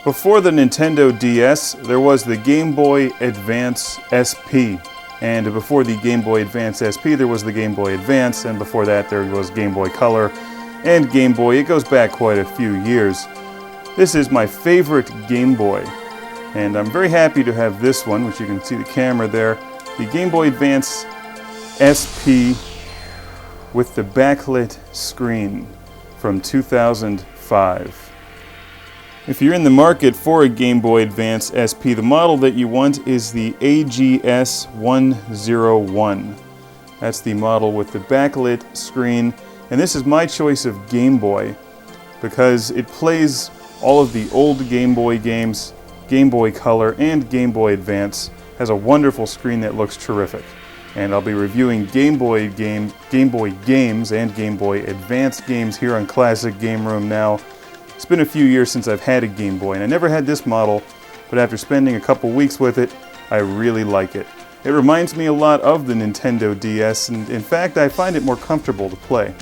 Before the Nintendo DS, there was the Game Boy Advance SP. And before the Game Boy Advance SP, there was the Game Boy Advance, and before that there was Game Boy Color and Game Boy. It goes back quite a few years. This is my favorite Game Boy, and I'm very happy to have this one, which you can see the camera there, the Game Boy Advance SP with the backlit screen from 2005. If you're in the market for a Game Boy Advance SP, the model that you want is the AGS 101. That's the model with the backlit screen, and this is my choice of Game Boy because it plays all of the old Game Boy games, Game Boy Color, and Game Boy Advance. Has a wonderful screen that looks terrific. And I'll be reviewing Game Boy games, and Game Boy Advance games here on Classic Game Room now. It's been a few years since I've had a Game Boy, and I never had this model, but after spending a couple weeks with it, I really like it. It reminds me a lot of the Nintendo DS, and in fact, I find it more comfortable to play.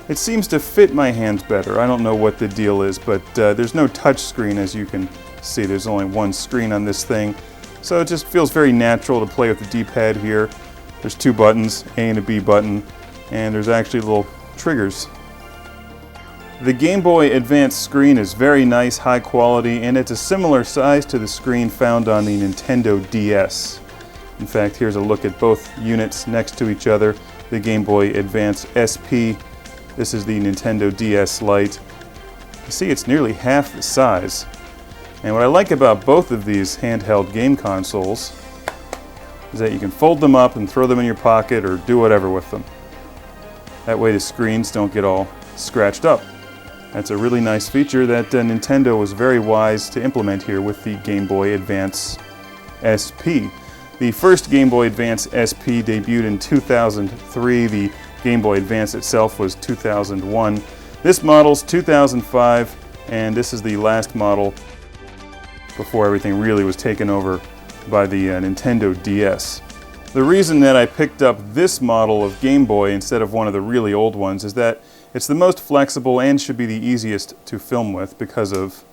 It seems to fit my hands better. I don't know what the deal is, but there's no touch screen, as you can see. There's only one screen on this thing, so it just feels very natural to play with the D-pad here. There's two buttons, A and a B button, and there's actually little triggers. The Game Boy Advance screen is very nice, high quality, and it's a similar size to the screen found on the Nintendo DS. In fact, here's a look at both units next to each other. The Game Boy Advance SP. This is the Nintendo DS Lite. You see, it's nearly half the size. And what I like about both of these handheld game consoles is that you can fold them up and throw them in your pocket or do whatever with them. That way the screens don't get all scratched up. That's a really nice feature that Nintendo was very wise to implement here with the Game Boy Advance SP. The first Game Boy Advance SP debuted in 2003. The Game Boy Advance itself was 2001. This model's 2005, and this is the last model before everything really was taken over by the Nintendo DS. The reason that I picked up this model of Game Boy instead of one of the really old ones is that it's the most flexible and should be the easiest to film with because of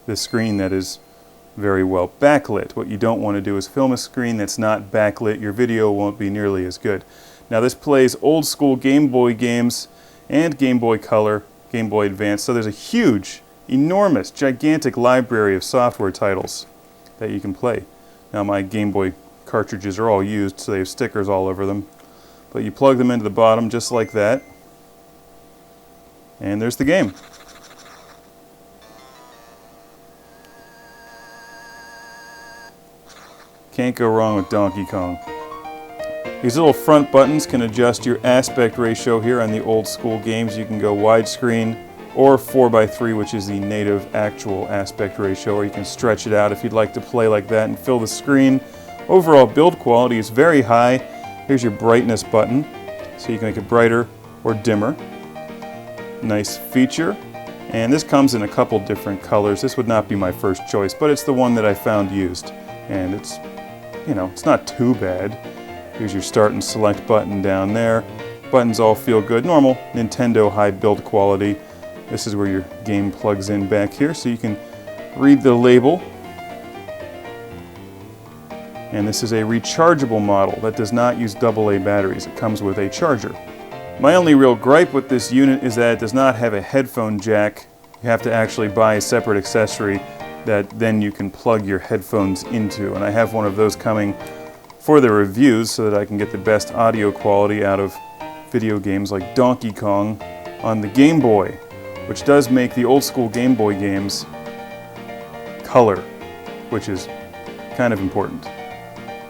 the screen that is very well backlit. What you don't want to do is film a screen that's not backlit. Your video won't be nearly as good. Now this plays old school Game Boy games and Game Boy Color, Game Boy Advance, so there's a huge, enormous, gigantic library of software titles that you can play. Now my Game Boy cartridges are all used, so they have stickers all over them. But you plug them into the bottom just like that, and there's the game. Can't go wrong with Donkey Kong. These little front buttons can adjust your aspect ratio here on the old school games. You can go widescreen or 4:3, which is the native actual aspect ratio, or you can stretch it out if you'd like to play like that and fill the screen. Overall build quality is very high. Here's your brightness button, so you can make it brighter or dimmer. Nice feature. And this comes in a couple different colors. This would not be my first choice, but it's the one that I found used. And it's, you know, it's not too bad. Here's your start and select button down there. Buttons all feel good. Normal Nintendo high build quality. This is where your game plugs in back here, so you can read the label. And this is a rechargeable model that does not use AA batteries. It comes with a charger. My only real gripe with this unit is that it does not have a headphone jack. You have to actually buy a separate accessory that then you can plug your headphones into. And I have one of those coming for the reviews so that I can get the best audio quality out of video games like Donkey Kong on the Game Boy, which does make the old school Game Boy games color, which is kind of important.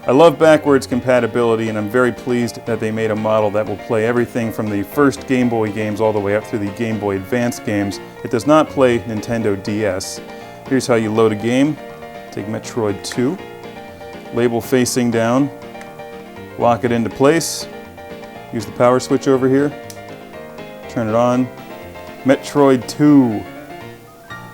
I love backwards compatibility, and I'm very pleased that they made a model that will play everything from the first Game Boy games all the way up through the Game Boy Advance games. It does not play Nintendo DS. Here's how you load a game. Take Metroid II, label facing down, lock it into place, use the power switch over here, turn it on. Metroid II.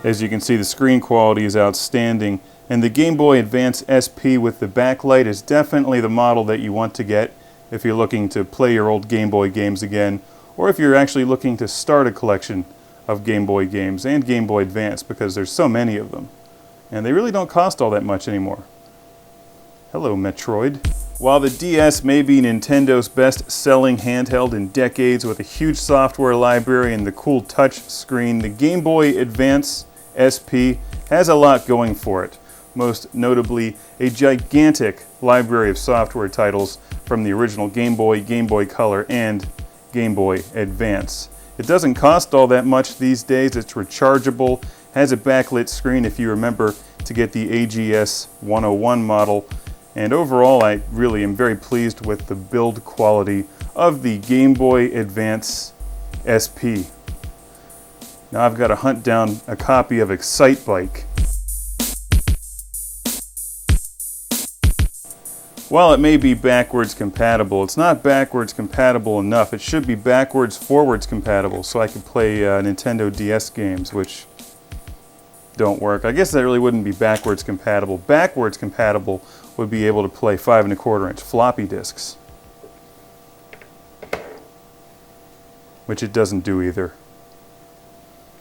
As you can see, the screen quality is outstanding. And the Game Boy Advance SP with the backlight is definitely the model that you want to get if you're looking to play your old Game Boy games again, or if you're actually looking to start a collection of Game Boy games and Game Boy Advance because there's so many of them. And they really don't cost all that much anymore. Hello, Metroid. While the DS may be Nintendo's best-selling handheld in decades with a huge software library and the cool touch screen, the Game Boy Advance SP has a lot going for it. Most notably, a gigantic library of software titles from the original Game Boy, Game Boy Color, and Game Boy Advance. It doesn't cost all that much these days. It's rechargeable, has a backlit screen if you remember to get the AGS 101 model. And overall, I really am very pleased with the build quality of the Game Boy Advance SP. Now I've got to hunt down a copy of Excitebike. While it may be backwards compatible, it's not backwards compatible enough. It should be backwards forwards compatible so I could play Nintendo DS games, which don't work. I guess that really wouldn't be backwards compatible. Backwards compatible would be able to play 5 1/4-inch floppy disks, which it doesn't do either.